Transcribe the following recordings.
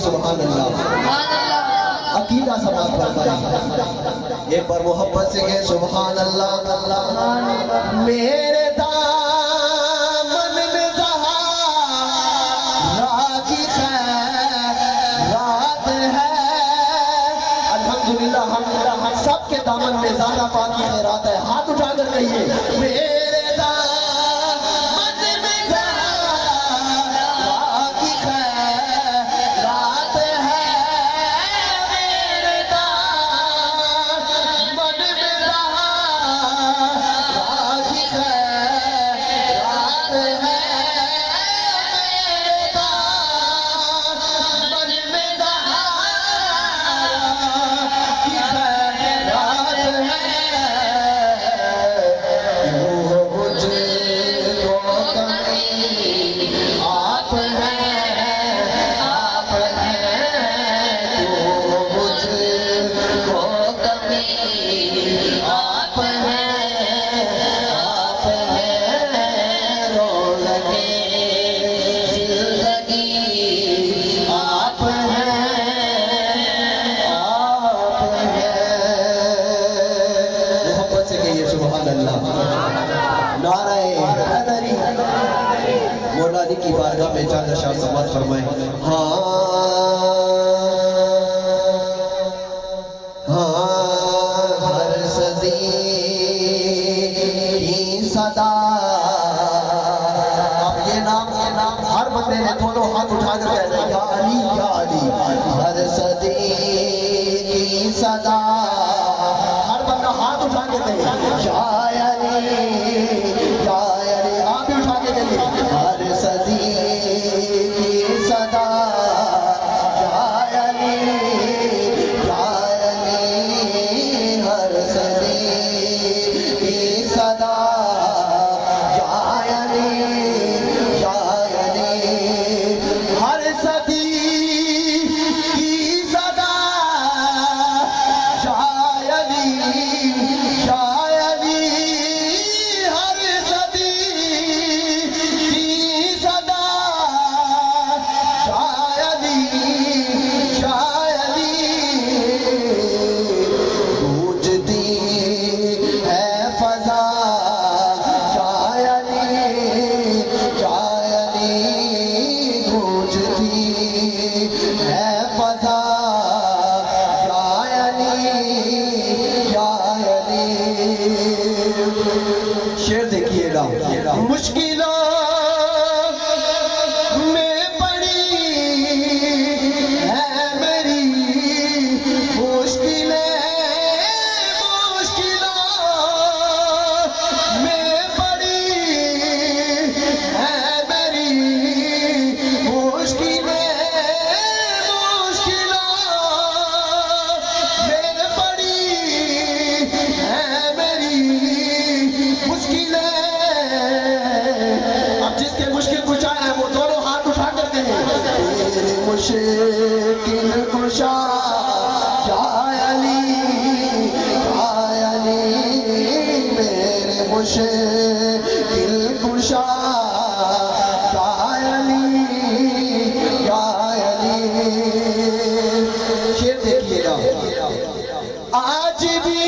سبحان اللہ عقیدہ سماعت فرمائیں یہ پر محبت سے کہ سبحان اللہ میرے دامن میں زہرا کی خیرات ہے الحمدللہ ہم سب کے دامن میں زہرا پاک کی خیرات ہے ہاتھ اٹھا کر کہیے میرے کی بارگاہ میں چاند شاہ سماعت فرمائیں ہر سزی کی صدا اب یہ نام ہر بندے نے دونوں ہاتھ اٹھا کر کہہ رہے یا علی یا علی ہر سزی کی صدا ہر بندہ ہاتھ اٹھا کے کہے یا علی یا علی آپ بھی اٹھا کے کہیے ہر سزی کی صدا یا علی ہر سزی کی صدا یا علی ہر سزی تیرے مشکل کشا یا علی میرے مشکل کشا یا علی شیر دیکھیے گا آج بھی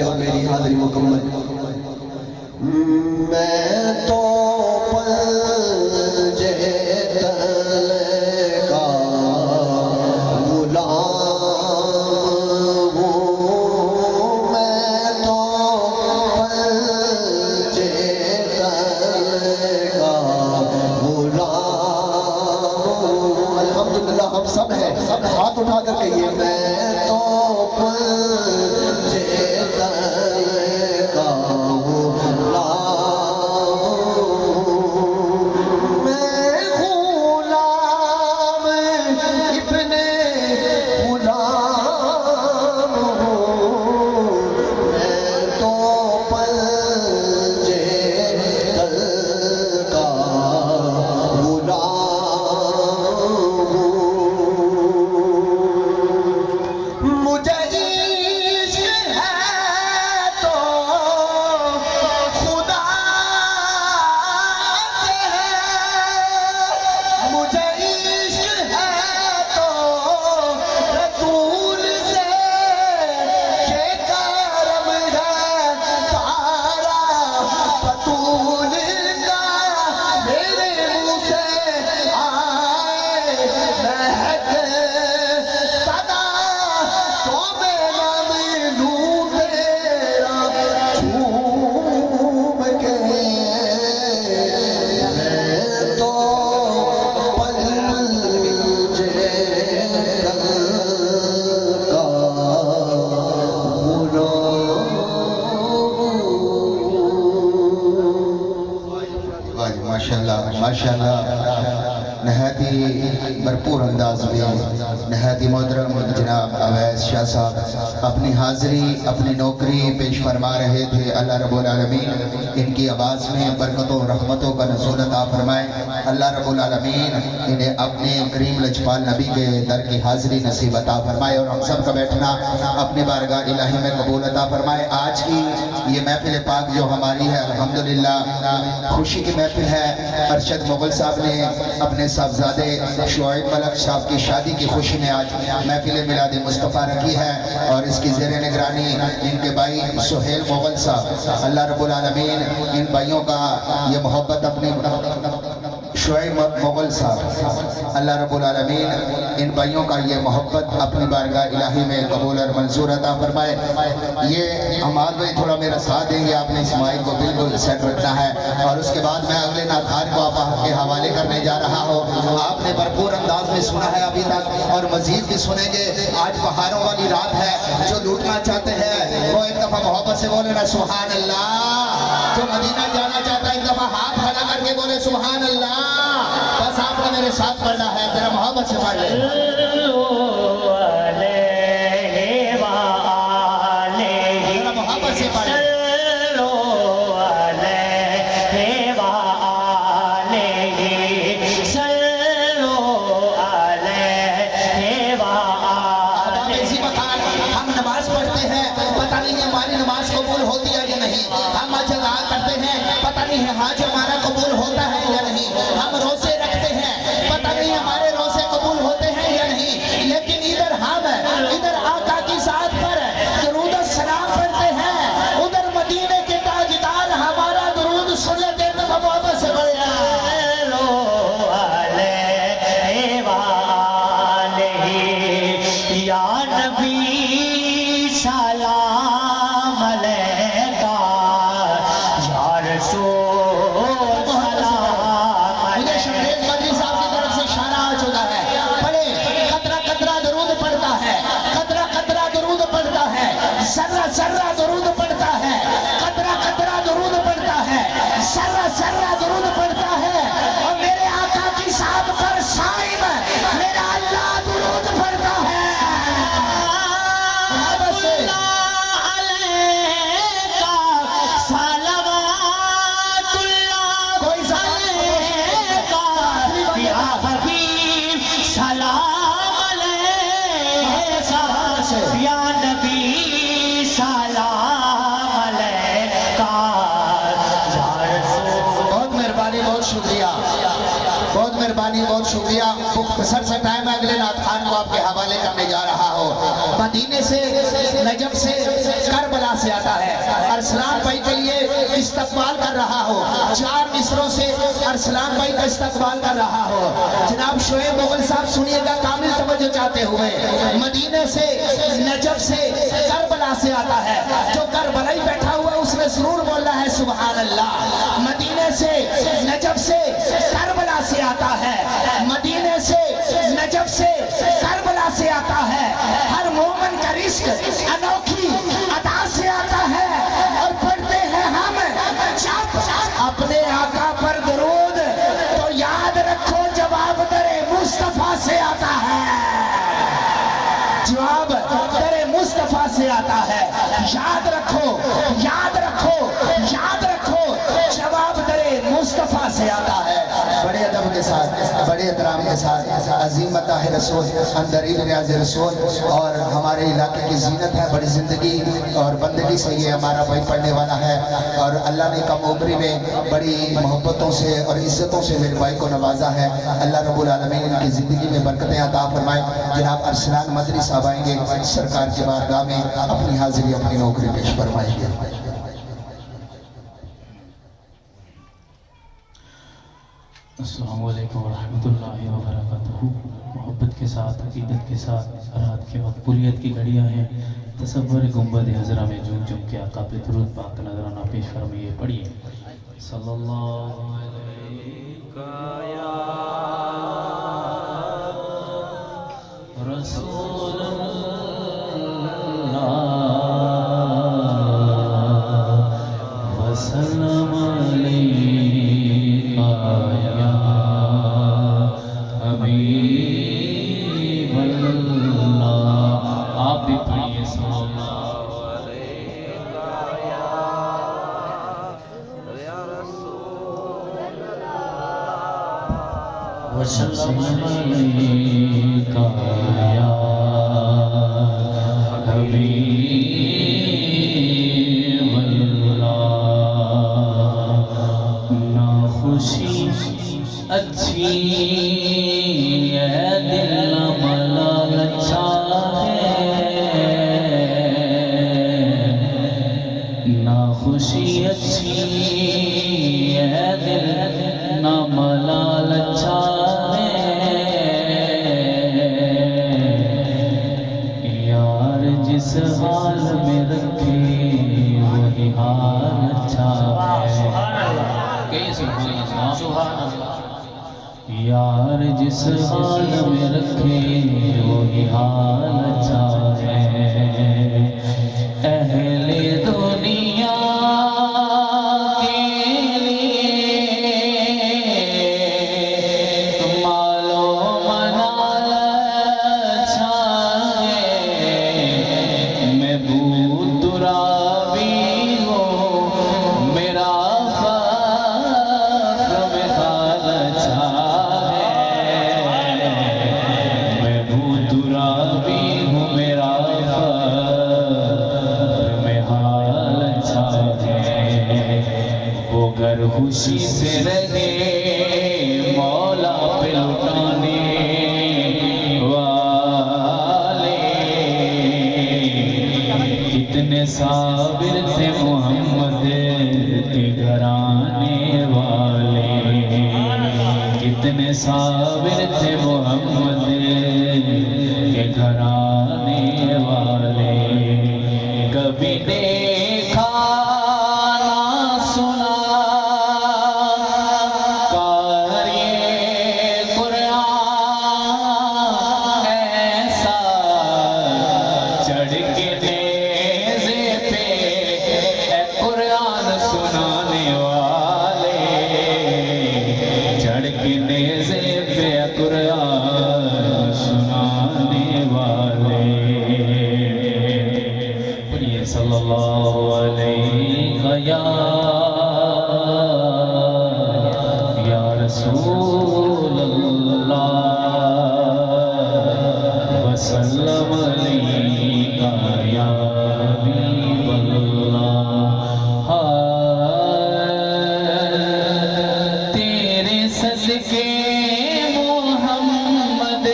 اور میری حاضری مکمل میں تو پنجے تل کا غلام ہوں میں تو پنجے تل کا غلام ہوں الحمدللہ ہم سب ہیں ہاتھ اٹھا کر کہیے میں تو پنجے ماشاءاللہ نہایت ہی بھرپور انداز میں نہایت ہی محترم جناب اویس شاہ صاحب اپنی حاضری اپنی نوکری پیش فرما رہے تھے اللہ رب العالمین ان کی آواز میں برکتوں رحمتوں کا نزول عطا فرمائے اللہ رب العالمین انہیں اپنے کریم لجپال نبی کے در کی حاضری نصیب عطا فرمائے اور ہم سب کا بیٹھنا اپنی بارگاہ الہی میں قبول عطا فرمائے آج کی یہ محفل پاک جو ہماری ہے الحمدللہ خوشی کی محفل ہے ارشد مغل صاحب نے اپنے صاحبزادے شعیب ملک صاحب کی شادی کی خوشی میں آج محفل میلاد مصطفیٰ رکھی ہے اور اس کی زیر نگرانی ان کے بھائی سہیل مغل صاحب اللہ رب العالمین ان بھائیوں کا یہ محبت اپنی شعیب مغل صاحب اللہ رب العالمین ان بھائیوں کا یہ محبت اپنی بارگاہ الہی میں قبول اور منظور عطا فرمائے یہ ہمارے بھائی تھوڑا میرا ساتھ دیں گے آپ نے اسماعیل کو بالکل سیٹ رکھنا ہے اور اس کے بعد میں اگلے نعتخوان کو آپ کے حوالے کرنے جا رہا ہوں آپ نے بھرپور انداز میں سنا ہے ابھی تک اور مزید بھی سنیں گے آج بہاروں والی رات ہے جو لوٹنا چاہتے ہیں وہ ایک دفعہ محبت سے بولے نا سبحان اللہ جو مدینہ جانا چاہتا ہے ایک دفعہ ہاتھ کھڑا کر کے بولے سبحان اللہ بس آپ نے میرے ساتھ پڑھنا ہے ذرا محبت سے پڑھ لیں محبت سے پڑھیں. ہم اجزا کرتے ہیں، پتہ نہیں ہے حج ہمارا قبول ہوتا ہے یا نہیں. ہم روزے رکھتے ہیں، پتہ نہیں ہمارے روزے قبول ہوتے ہیں یا نہیں. لیکن ادھر ہم ادھر آقا کی ذات پر درود و سلام پڑھتے ہیں، ادھر مدینے کے تاجدار ہمارا درود سن لیتے ہیں. تو محبت سے پڑھیں یا نبی سلام علیکہ یا رسول سلام. مجھے شمشید مدری صاحب کی طرف سے اشارہ آ چکا ہے. پڑھیں قطرہ قطرہ درود پڑھتا ہے، قطرہ قطرہ درود پڑھتا ہے، ذرہ ذرہ درود پڑھتا ہے، قطرہ قطرہ درود پڑھتا ہے، ذرہ ذرہ درود پڑھتا ہے. اور میرے آقا کی ذات پر صائم میرا اللہ درود پڑھتا ہے. بہت شکریہ. مختصر سے ٹائم اگلے نعت خوان کو آپ کے حوالے کرنے جا رہا ہو. مدینے سے نجف سے کربلا سے آتا ہے. ارسلان بھائی کے لیے استقبال کر رہا ہو. 4 مصروں سے ارسلان بھائی کا استقبال کر رہا ہو. جناب شعیب مغل صاحب سنیے گا کامل توجہ چاہتے ہوئے. مدینے سے نجف سے کربلا سے آتا ہے. جو کربلائی بیٹھا ہوا ہے اس نے ضرور بولا ہے سبحان اللہ. مدینے سے نجف سے کربلا سے آتا ہے. مدینے سے نجف سے کربلا سے آتا ہے. ہر مومن کا رزق انوکھی عطا سے آتا ہے. اور پڑھتے ہیں ہم جب اپنے آقا پر درود تو یاد رکھو جواب در مصطفیٰ سے آتا ہے. جواب در مصطفیٰ سے آتا ہے. یاد رکھو یاد رکھو یاد رکھو جواب در مصطفیٰ سے آتا ہے. بڑے ادب کے ساتھ بڑے احترام کے ساتھ عظیم مداح رسول اندرین ریاض رسول اور ہمارے علاقے کی زینت ہے. بڑی زندگی اور بندگی سے یہ ہمارا بھائی پڑھنے والا ہے اور اللہ نے کم عمری میں بڑی محبتوں سے اور عزتوں سے میرے بھائی کو نوازا ہے. اللہ رب العالمین ان کی زندگی میں برکتیں عطا فرمائے. جناب ارسلان مدری صاحب آئیں گے سرکار کی بارگاہ میں اپنی حاضری اپنی نوکری پیش فرمائیں گے. السلام علیکم ورحمۃ اللہ وبرکاتہ. محبت کے ساتھ عقیدت کے ساتھ رات کی مقبولیت کی گھڑیاں ہیں. تصور گنبد حضرہ میں جھوم جھوم کے آقا پہ درود پاک نذرانہ پیش فرمائیے. پڑھیے صلی اللہ علیہ یا رسول اللہ وسلم علیہ یا حبیب اللہ. آپ بھی پڑھیے صلی اللہ علیہ یا رسول اللہ وسلم علیہ یا حبیب اللہ. نا خوشی اچھی ہے دل نہ ملال اچھا ہے. نا خوشی اچھی ہے دل نہ ملال اچھا ہے. یار جس حال میں رکھے وہی حال اچھا ہے. یار جس حال میں رکھے وہی حال اچھا ہے. اہل دنیا کے لیے مالو منال اچھا ہے. محبوب ترابی سجا ہے وہ گھر خوشی سے رہے مولا پہ لٹانے والے کتنے صابر تھے محمد کے گھرانے والے کتنے صابر تھے محمد کے گھرانے والے کبھی دیکھا نہ سنا قاری قرآن ایسا چڑھ کے نیزے پہ اے قرآن سنانے والے چڑھ کے نیزے پہ اے قرآن سنانے والے پڑھیے صلی اللہ علیہ یا رسول اللہ وسلم علیہ یا حبیب اللہ تیرے صدقے محمد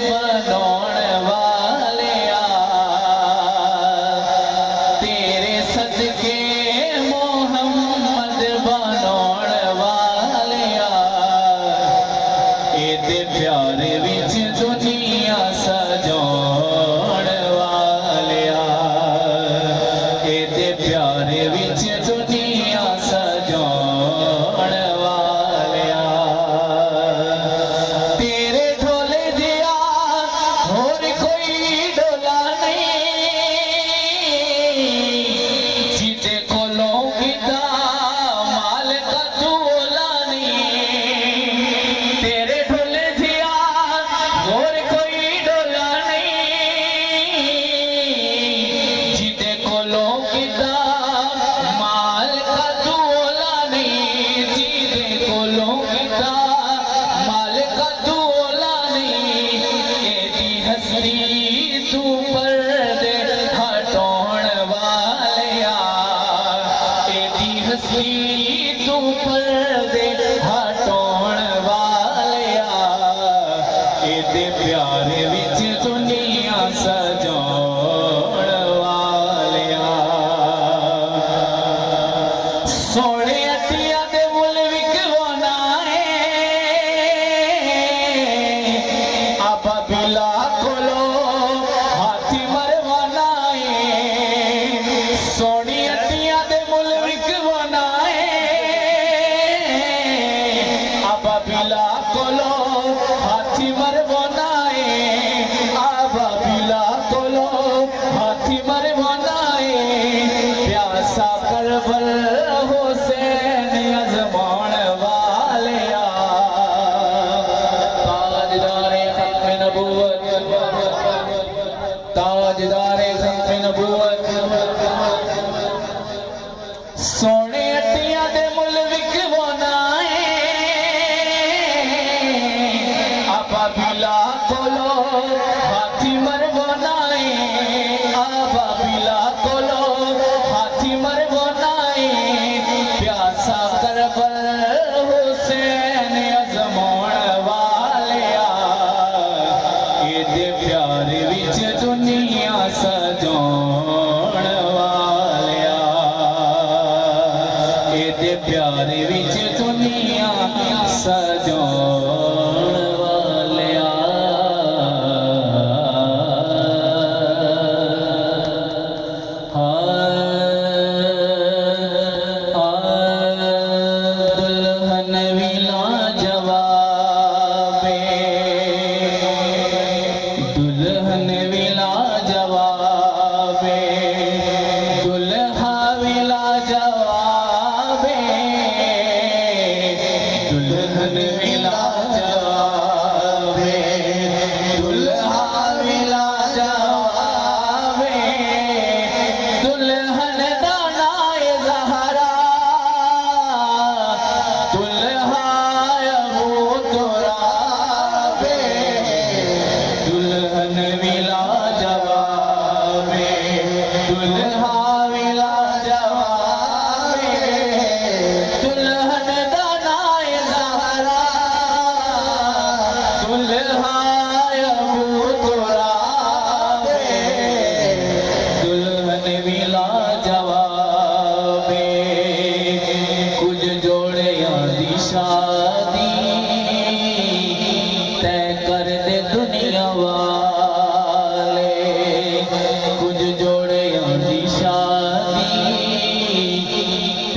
بنوڑ والیا تیرے صدقے محمد بنوڑ والیا اے دے پیارے وچ دنیا سجوڑ والیا اے دے پیارے وچ دنیا سجوڑ والیا تیرے ڈھولے دیا اور کوئی ڈولا نہیں جیتے کو لوگ دا مال کا دولا نہیں تیرے ڈھولے دیا اور کوئی ڈولا نہیں جیتے کو لوگ دا مال کا دولا نہیں جیتے کو لوگ دا مال کا دولا نہیں ایدی ہستی تو پردے ہٹون والیا ایدی ہستی تو پردے ہٹون والیا ایدے پیارے وچ دنیا سجوڑ والیا سونے اٹیا دے مل وکوانا ہے آبا بلا کولو ہاتھی مروانا ہے سونی اٹیا دے مل وکوانا ہے آبا بلا کولو ہاتھی مروانا ہے آبا بلا کولو ہاتھی مروانا ہے پیاسا کربل حسین ازمان والیا تاجدار ختم نبوت تاجدار ختم نبوت سونے اٹیاں دے مل وکوانا ہے آبا بلا کولو ہاتھی مروانا ہے آبا بلا کولو ہاتھی مروانا ہے پیاسا کربل حسین ازمان والیا اے دے پیارے وچ دنیا سجوڑ والیا اے دے پیارے وچ دنیا سجوڑ والیا دلہن ویلا جواب دلہن ویلا جواب دلہا ویلا جواب دلہن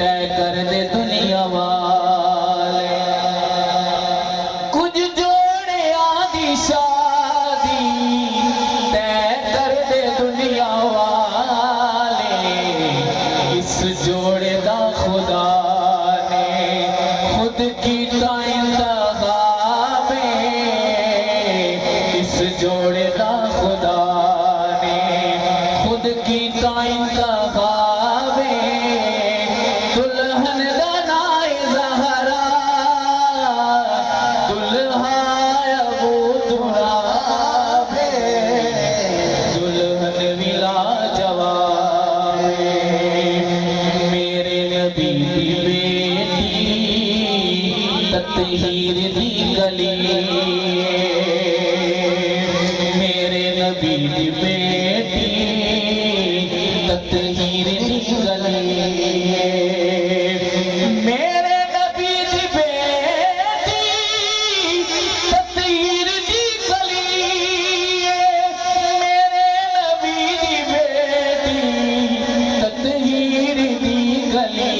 طے کر دے دنیا والے کچھ جوڑے آدھی شادی طے کر دے دنیا والے اس جوڑے دا خدا نے خود کیتا انتخاب اس جوڑے دا خدا نے خود کیتا انتخاب دلہن دا نائے زہرا دلہا ابو تراب دلہن ولا جواب میرے نبی دی بیٹی تطہیر دی گلی میرے نبی دی بیٹی تطہیر دی گلی میرے نبی دی بیٹی تطہیر دی گلی میرے نبی دی بیٹی تطہیر دی گلی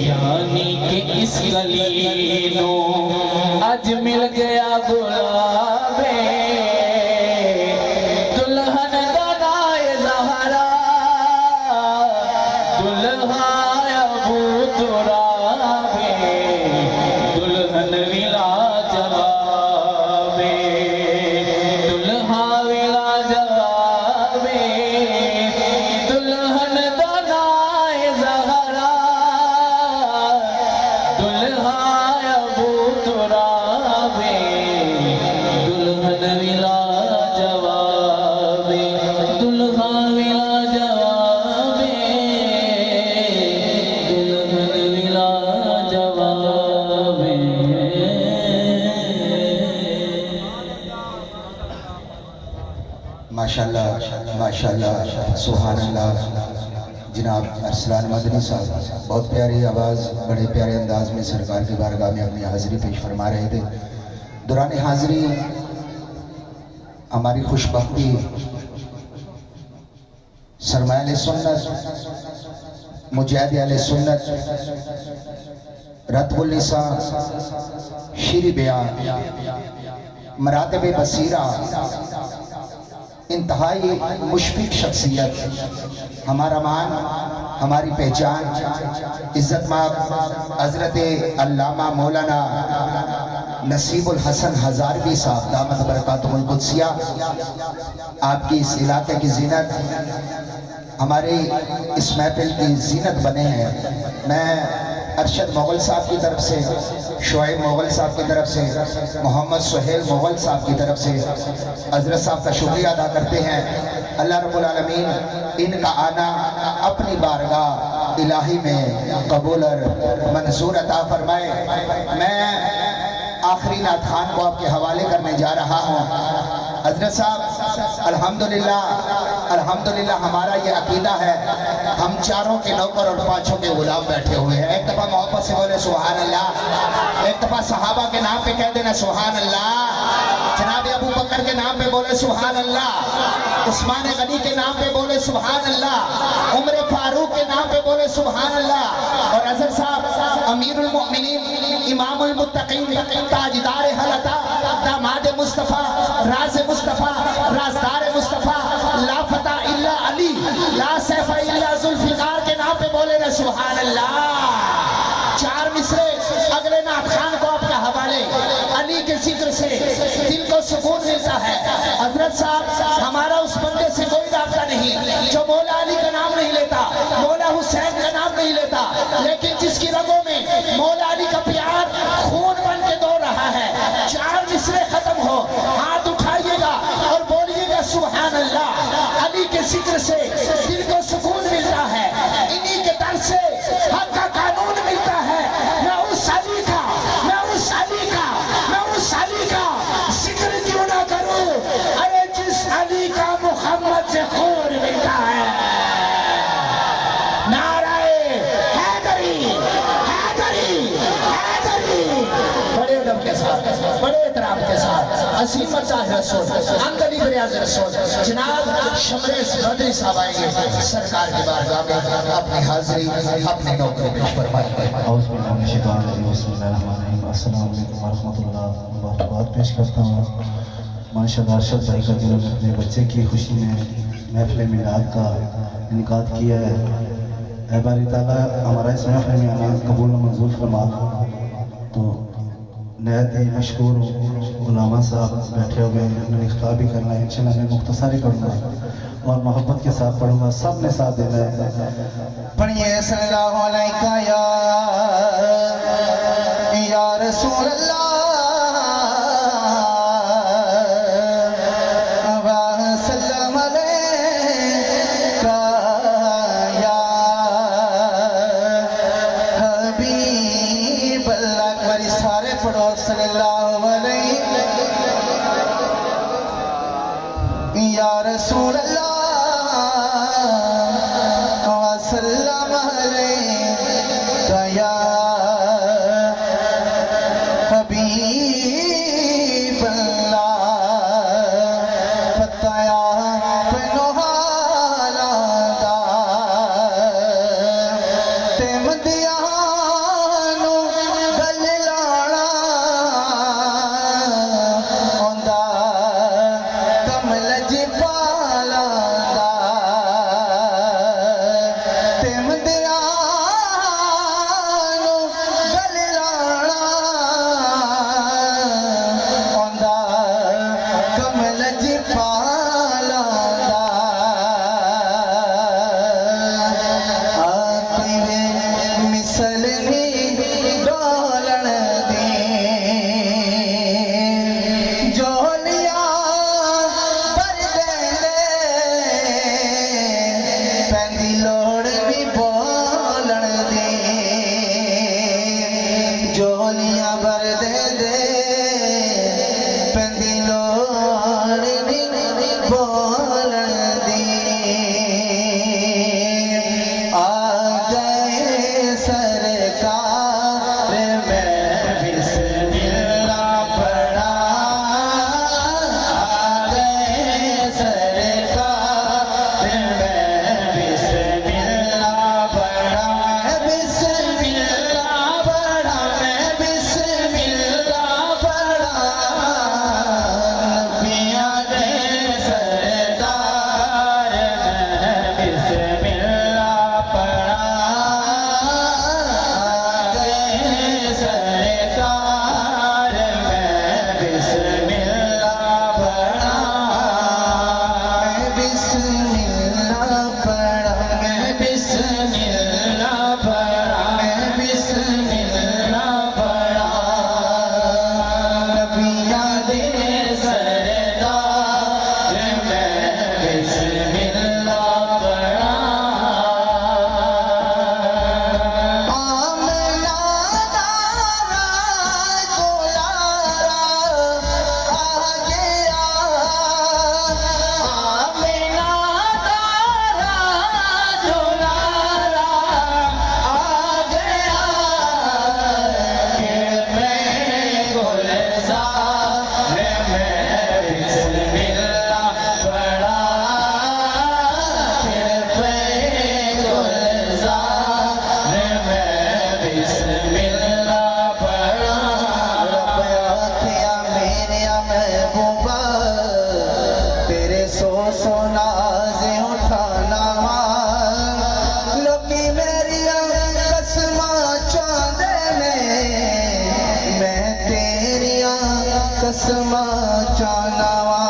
یعنی کہ اس گلی نو اج مل گیا گلاب دلہن دا نائے زہرا دلہا ابو تراب دلہن ولا جواب دلہا ولا جواب دلہن دا نائے زہرا دلہا ابو تراب دلہن ولا جواب دلہا ولا جواب دلہن ولا جواب ماشاءاللہ ماشاءاللہ سبحان اللہ جناب ارسلان مدنی صاحب بہت پیاری آواز بڑے پیارے انداز میں سرکار کی بارگاہ میں اپنی حاضری پیش فرما رہے تھے دوران حاضری ہماری خوشبختی سرمایہ علیہ سنت مجاہد علیہ سنت رتب النساء شیر بیان مراتب بصیرہ انتہائی مشفق شخصیت ہمارا مان ہماری پہچان عزت مآب حضرت علامہ مولانا نصیب الحسن ہزاروی صاحب دامت برکاتہم القدسیہ آپ کی اس علاقے کی زینت ہمارے اس محفل کی زینت بنے ہیں میں ارشد مغل صاحب کی طرف سے شعیب مغل صاحب کی طرف سے محمد سہیل مغل صاحب کی طرف سے حضرت صاحب کا شکریہ ادا کرتے ہیں اللہ رب العالمین ان کا آنا اپنی بارگاہ الہی میں قبول اور منظور عطا فرمائے میں آخری نعت خوان کو آپ کے حوالے کرنے جا رہا ہوں حضرت صاحب الحمدللہ ہمارا یہ عقیدہ ہے ہم چاروں کے نوکر اور پانچوں کے غلام بیٹھے ہوئے ہیں ایک دفعہ محبت سے بولے سبحان اللہ ایک دفعہ صحابہ کے نام پہ کہہ دینا سبحان اللہ جناب ابو بکر کے نام پہ بولے سبحان اللہ عثمان غنی کے نام پہ بولے سبحان اللہ عمر فاروق کے نام پہ بولے سبحان اللہ اور حضرت صاحب امیر المؤمنین امام المتقین تاجدار حلطہ داماد مصطفیٰ راز مصطفیٰ رازدار مصطفیٰ لا فتح الا علی لا سیف الا ذوالفقار کے نام پہ بولے نا سبحان اللہ چار مصرے اگلے نعت خوان کو آپ کا حوالے علی کے ذکر سے دل کو سکون ملتا ہے حضرت صاحب ہمارا اس بندے سے کوئی رابطہ نہیں جو مولا علی کا نام نہیں لیتا مولا حسین کا نام نہیں لیتا لیکن جس کی رگوں میں مولا علی کا پیار خون بن کے دوڑ رہا ہے چار مصرے ختم ہو ہاتھ اٹھائیے گا اور بولیے گا سبحان اللہ علی کے ذکر سے دل کو سکون ملتا ہے انہی کے در سے حق کا قانون ملتا ہے میں اس علی کا ذکر کیوں نہ کروں ارے جس علی کا محمد سے خون ملتا ہے نعرہ حیدری حیدری حیدری بڑے ادب کے ساتھ بڑے احترام کے ساتھ عظیم طاہر رسول انگلی بریاض رسول جناب شمریز بدری صاحب آئیں گے سرکار کی بارگاہ میں اپنی حاضری اپنی نوکری میں فرمائیں گے. اعوذ باللہ من الشیطان الرجیم بسم اللہ الرحمن الرحیم. السلام علیکم ورحمۃ اللہ. مبارکباد پیش کرتا ہوں ماشاءاللہ ارشد بھائی کا جنہوں نے اپنے بچے کی خوشی میں محفل میلاد کا انعقاد کیا ہے. اے باری تعالیٰ ہمارا اس محفل میں آنا قبول و منظور فرما. تو نہایت ہی مشکور علماء صاحب بیٹھے ہوئے ہیں, انہوں نے خطاب بھی کرنا ہے. انشاءاللہ میں مختصر ہی پڑھوں گا اور محبت کے ساتھ پڑھوں گا, سب نے ساتھ دینا ہے. پڑھیے صلی اللہ علیہ یا رسول اللہ وسلم علیکہ یا حبیب اللہ. ہماری سارے پڑھو صلی اللہ علیہ یا رسول اللہ وسلم علیکہ یا حبیب اللہ. فتایا پنو حالا دا تے مدیانو گل لانا ہوندا کمل جپالا دا تے مدیانو گل لانا ہوندا کمل جپالا دا. کوئی وے مثل نہیں ڈولن دی جولیاں پر دے پیندی لوڑ نہیں بولن دی جولیاں بر دے پیندی لوڑ نہیں بولن دی. آ گئے سرکار میں بسم اللہ پڑھا. آ گئے سرکار میں بسم اللہ پڑھا. بسم اللہ پڑھا میں بسم اللہ پڑھا. نبی آ گئے سرکار میں بسم اللہ پڑھا. آ گئے سرکار میں بسم اللہ پڑھا. میں بسم اللہ پڑھا میں بسم اللہ پڑھا میں بسم اللہ پڑھا. نبی آ گئے سرکار میں بسم اللہ پڑھا. آمنہ دارا دولارا آ گیا. آمنہ دارا دولارا آ گیا. کہ میں گلزار میں بسم اللہ پڑھا. کہ میں گلزار میں بسم اللہ پڑھا. رب آکھیا میرے محبوبہ تیرے سو ناز اٹھانا وا. لوکی میری قسماں چاہندے نے میں تیریاں قسماں چاہنا وا.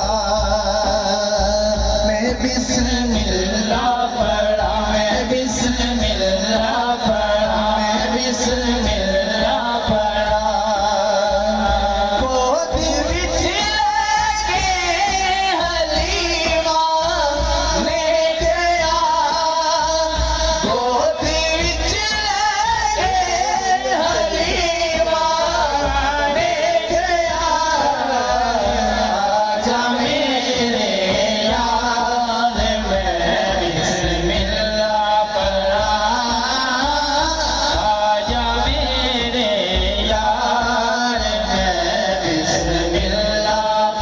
میں بسم اللہ پڑھا میں بسم اللہ پڑھا میں بسم اللہ پڑھا. گود وچ لے کے حلیمہ لے گیا. گود وچ لے کے حلیمہ لے گیا. آجا میرے یار میں بسم اللہ پڑھا. آجا میرے یار میں بسم اللہ